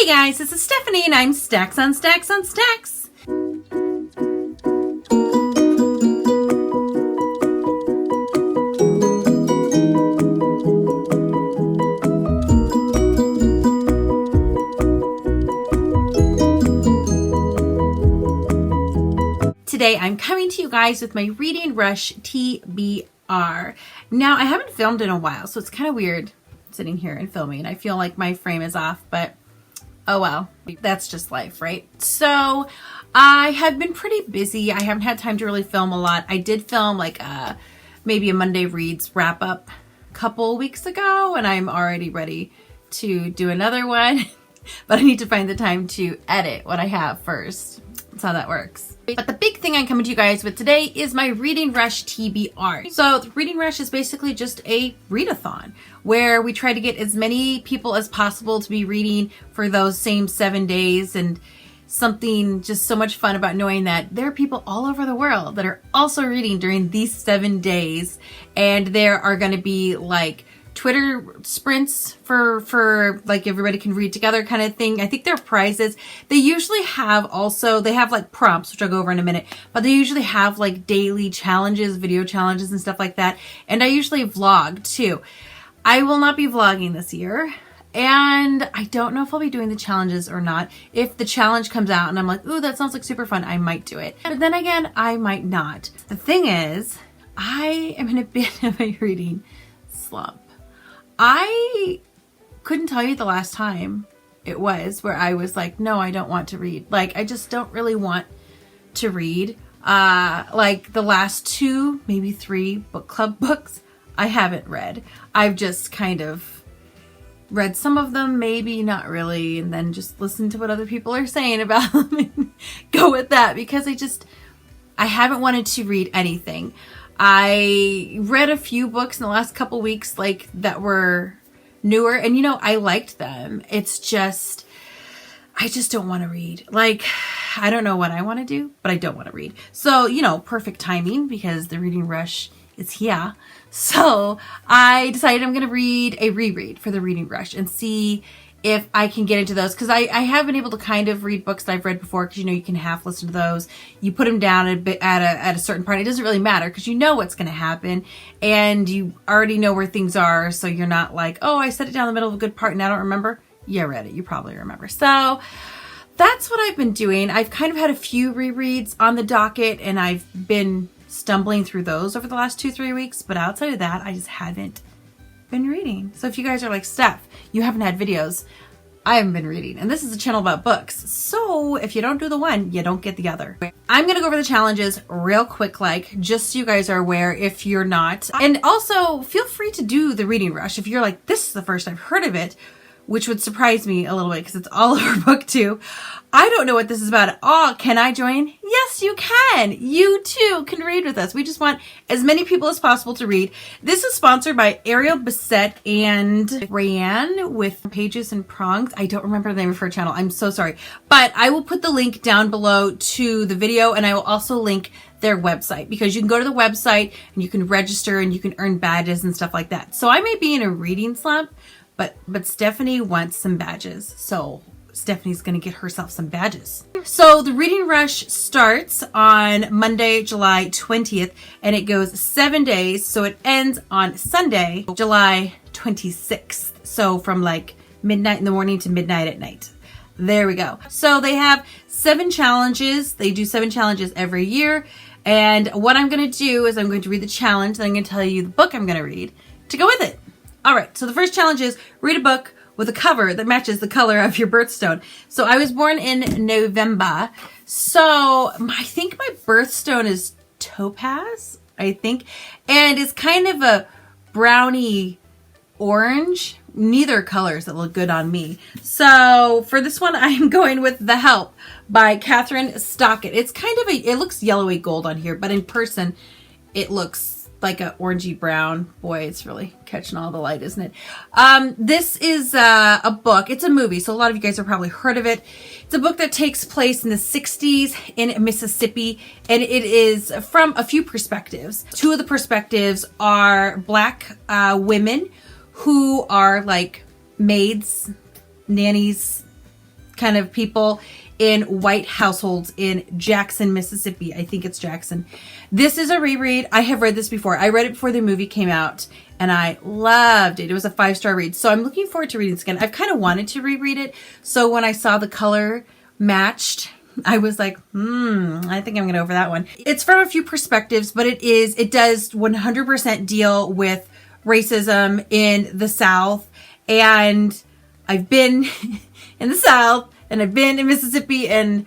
Hey guys, this is Stephanie and I'm Stacks on Stacks on Stacks. Today I'm coming to you guys with my Reading Rush TBR. Now I haven't filmed in a while, so it's kind of weird sitting here and filming. I feel like my frame is off, but oh well, that's just life, right? So I have been pretty busy. I haven't had time to really film a lot. I did film like maybe a Monday Reads wrap up a couple weeks ago, and I'm already ready to do another one, but I need to find the time to edit what I have first. That's how that works. But the big thing I'm coming to you guys with today is my Reading Rush TBR. So the Reading Rush is basically just a readathon where we try to get as many people as possible to be reading for those same 7 days, and something just so much fun about knowing that there are people all over the world that are also reading during these 7 days, and there are going to be like Twitter sprints for like everybody can read together kind of thing. I think there are prizes. They usually have also, they have like prompts, which I'll go over in a minute, but they usually have like daily challenges, video challenges and stuff like that. And I usually vlog too. I will not be vlogging this year, and I don't know if I'll be doing the challenges or not. If the challenge comes out and I'm like, ooh, that sounds like super fun, I might do it. But then again, I might not. The thing is, I am in a bit of a reading slump. I couldn't tell you the last time it was where I was like, no, I don't want to read. Like, I just don't really want to read. Like the last 2, maybe 3 book club books, I haven't read. I've just kind of read some of them, maybe not really, and then just listen to what other people are saying about them and go with that, because I haven't wanted to read anything. I read a few books in the last couple weeks, like that were newer, and you know, I liked them. It's just, I just don't want to read. Like, I don't know what I want to do, but I don't want to read. So, you know, perfect timing because the Reading Rush is here. So I decided I'm going to read a reread for the Reading Rush and see if I can get into those, because I have been able to kind of read books that I've read before, because you know you can half listen to those. You put them down at a certain part. It doesn't really matter because you know what's going to happen and you already know where things are, so you're not like, oh, I set it down in the middle of a good part and I don't remember. You read it, you probably remember. So that's what I've been doing. I've kind of had a few rereads on the docket, and I've been stumbling through those over the last 2-3 weeks, but outside of that, I just haven't been reading. So if you guys are like, Steph, you haven't had videos, I haven't been reading, and this is a channel about books, so if you don't do the one, you don't get the other. I'm gonna go over the challenges real quick, like, just so you guys are aware if you're not, and also feel free to do the Reading Rush if you're like, this is the first I've heard of it, which would surprise me a little bit because it's all over BookTube. I don't know what this is about at all. Can I join? Yes, you can. You too can read with us. We just want as many people as possible to read. This is sponsored by Ariel Bissett and Rayanne with Pages and Prongs. I don't remember the name of her channel. I'm so sorry. But I will put the link down below to the video, and I will also link their website, because you can go to the website and you can register and you can earn badges and stuff like that. So I may be in a reading slump, but Stephanie wants some badges. So Stephanie's going to get herself some badges. So the Reading Rush starts on Monday, July 20th, and it goes 7 days. So it ends on Sunday, July 26th. So from like midnight in the morning to midnight at night. There we go. So they have 7 challenges. They do 7 challenges every year. And what I'm going to do is I'm going to read the challenge, then I'm going to tell you the book I'm going to read to go with it. All right, so the first challenge is read a book with a cover that matches the color of your birthstone. So I was born in November. So I think my birthstone is topaz, I think. And it's kind of a browny orange. Neither colors that look good on me. So for this one, I'm going with The Help by Catherine Stockett. It's kind of it looks yellowy gold on here, but in person, it looks like a orangey brown. Boy, it's really catching all the light, isn't it? This is a book. It's a movie, so a lot of you guys have probably heard of it. It's a book that takes place in the 60s in Mississippi, and it is from a few perspectives. 2 of the perspectives are Black women who are like maids, nannies, kind of people in white households in Jackson, Mississippi. I think it's Jackson. This is a reread. I have read this before. I read it before the movie came out and I loved it. It was a 5-star read. So I'm looking forward to reading this again. I've kind of wanted to reread it. So when I saw the color matched, I was like, I think I'm going to go for that one. It's from a few perspectives, but it does 100% deal with racism in the South. And I've been in the South and I've been in Mississippi, and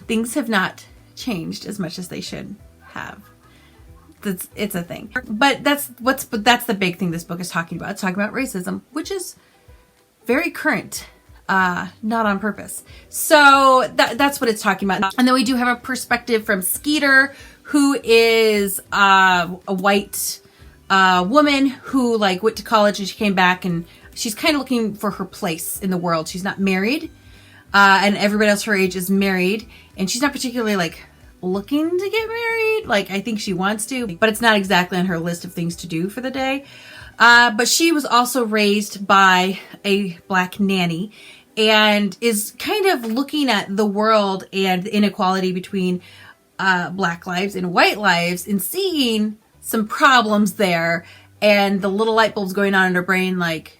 things have not changed as much as they should have. It's a thing. But that's the big thing this book is talking about. It's talking about racism, which is very current. Not on purpose. So that's what it's talking about. And then we do have a perspective from Skeeter, who is a white woman who like went to college and she came back and she's kind of looking for her place in the world. She's not married, and everybody else her age is married, and she's not particularly like looking to get married. Like, I think she wants to, but it's not exactly on her list of things to do for the day. But she was also raised by a black nanny and is kind of looking at the world and the inequality between black lives and white lives and seeing some problems there, and the little light bulbs going on in her brain like,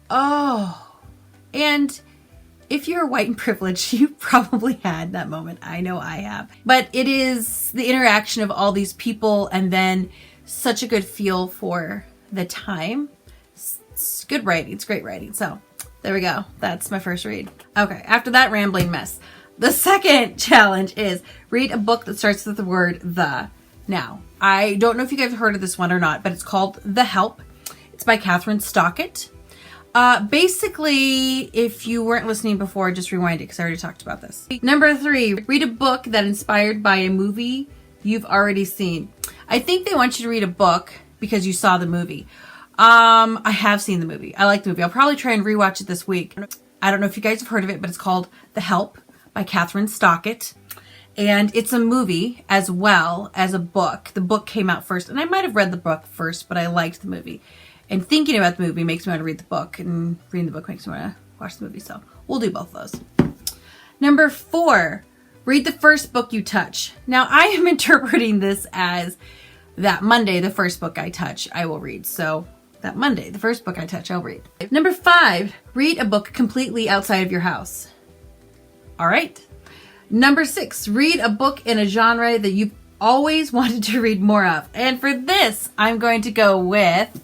oh. And if you're white and privileged, you probably had that moment. I know I have. But it is the interaction of all these people and then such a good feel for the time. It's good writing. It's great writing. So there we go. That's my first read. Okay, after that rambling mess, the second challenge is read a book that starts with the word the. Now, I don't know if you guys have heard of this one or not, but it's called The Help. It's by Catherine Stockett. Basically, if you weren't listening before, just rewind it because I already talked about this. Number 3, read a book that inspired by a movie you've already seen. I think they want you to read a book because you saw the movie. I have seen the movie. I like the movie. I'll probably try and rewatch it this week. I don't know if you guys have heard of it, but it's called The Help by Catherine Stockett. And it's a movie as well as a book. The book came out first, and I might have read the book first, but I liked the movie. And thinking about the movie makes me want to read the book, and reading the book makes me want to watch the movie. So we'll do both of those. Number 4, read the first book you touch. Now, I am interpreting this as that Monday, the first book I touch, I will read. So that Monday, the first book I touch, I'll read. Number 5, read a book completely outside of your house. All right. Number 6, read a book in a genre that you've always wanted to read more of. And for this, I'm going to go with...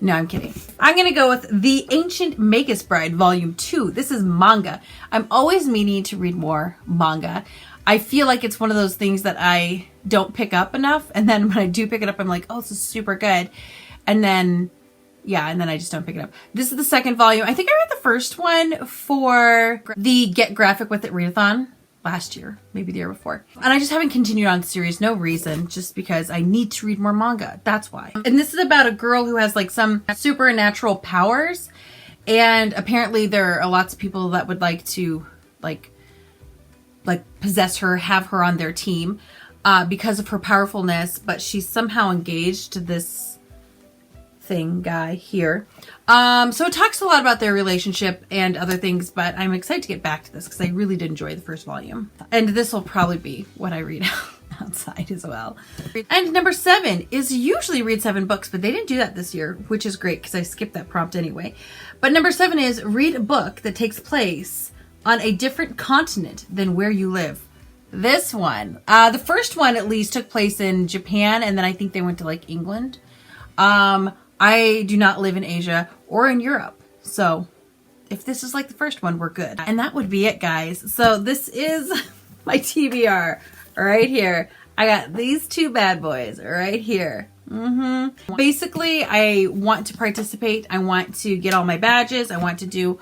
No, I'm kidding. I'm going to go with The Ancient Magus Bride, Volume 2. This is manga. I'm always meaning to read more manga. I feel like it's one of those things that I don't pick up enough. And then when I do pick it up, I'm like, oh, this is super good. And then, yeah, and then I just don't pick it up. This is the second volume. I think I read the first one for the Get Graphic With It readathon last year, maybe the year before. And I just haven't continued on the series. No reason, just because I need to read more manga. That's why. And this is about a girl who has like some supernatural powers. And apparently there are lots of people that would like to like possess her, have her on their team because of her powerfulness. But she's somehow engaged to this guy here. So it talks a lot about their relationship and other things, but I'm excited to get back to this because I really did enjoy the first volume. And this will probably be what I read outside as well. And number 7 is usually read 7 books, but they didn't do that this year, which is great because I skipped that prompt anyway. But number 7 is read a book that takes place on a different continent than where you live. This one, the first one at least took place in Japan, and then I think they went to like England. I do not live in Asia or in Europe. So if this is like the first one, we're good. And that would be it, guys. So this is my TBR right here. I got these 2 bad boys right here. Basically, I want to participate. I want to get all my badges. I want to do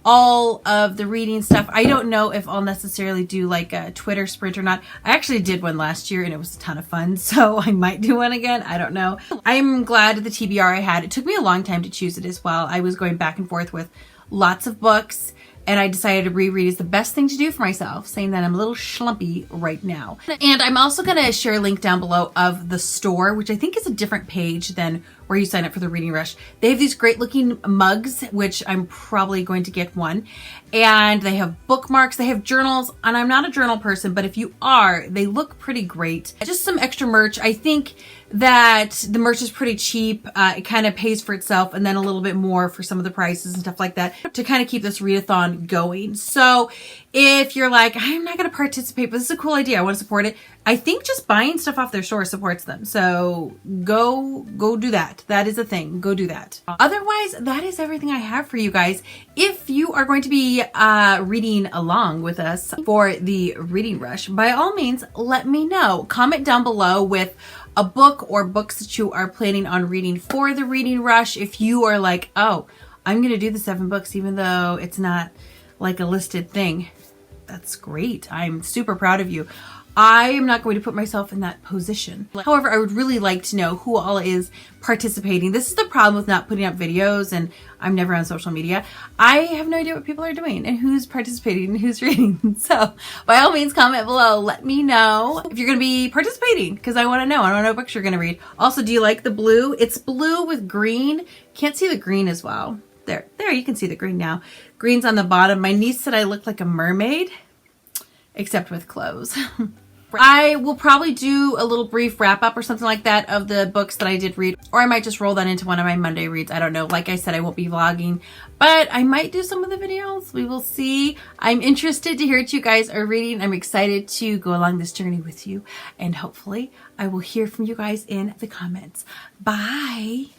all of the reading stuff. I don't know if I'll necessarily do like a Twitter sprint or not. I actually did one last year and it was a ton of fun, so I might do one again. I don't know. I'm glad the TBR I had. It took me a long time to choose it as well. I was going back and forth with lots of books, and I decided to reread is the best thing to do for myself, saying that I'm a little schlumpy right now. And I'm also going to share a link down below of the store, which I think is a different page than where you sign up for the Reading Rush. They have these great looking mugs, which I'm probably going to get one. And they have bookmarks, they have journals, and I'm not a journal person, but if you are, they look pretty great. Just some extra merch. I think that the merch is pretty cheap. It kind of pays for itself, and then a little bit more for some of the prices and stuff like that to kind of keep this readathon going. So if you're like, I'm not going to participate, but this is a cool idea, I want to support it, I think just buying stuff off their store supports them. So go do that. That is a thing. Go do that. Otherwise, that is everything I have for you guys. If you are going to be reading along with us for the Reading Rush, by all means, let me know. Comment down below with a book or books that you are planning on reading for the Reading Rush. If you are like, oh, I'm going to do the 7 books even though it's not like a listed thing, that's great. I'm super proud of you. I am not going to put myself in that position. However, I would really like to know who all is participating. This is the problem with not putting up videos, and I'm never on social media. I have no idea what people are doing and who's participating and who's reading. So by all means, comment below. Let me know if you're going to be participating, because I want to know. I want to know what books you're going to read. Also, do you like the blue? It's blue with green. Can't see the green as well. There, you can see the green now. Green's on the bottom. My niece said I look like a mermaid, except with clothes. I will probably do a little brief wrap up or something like that of the books that I did read, or I might just roll that into one of my Monday reads. I don't know. Like I said, I won't be vlogging, but I might do some of the videos. We will see. I'm interested to hear what you guys are reading. I'm excited to go along this journey with you, and hopefully I will hear from you guys in the comments. Bye.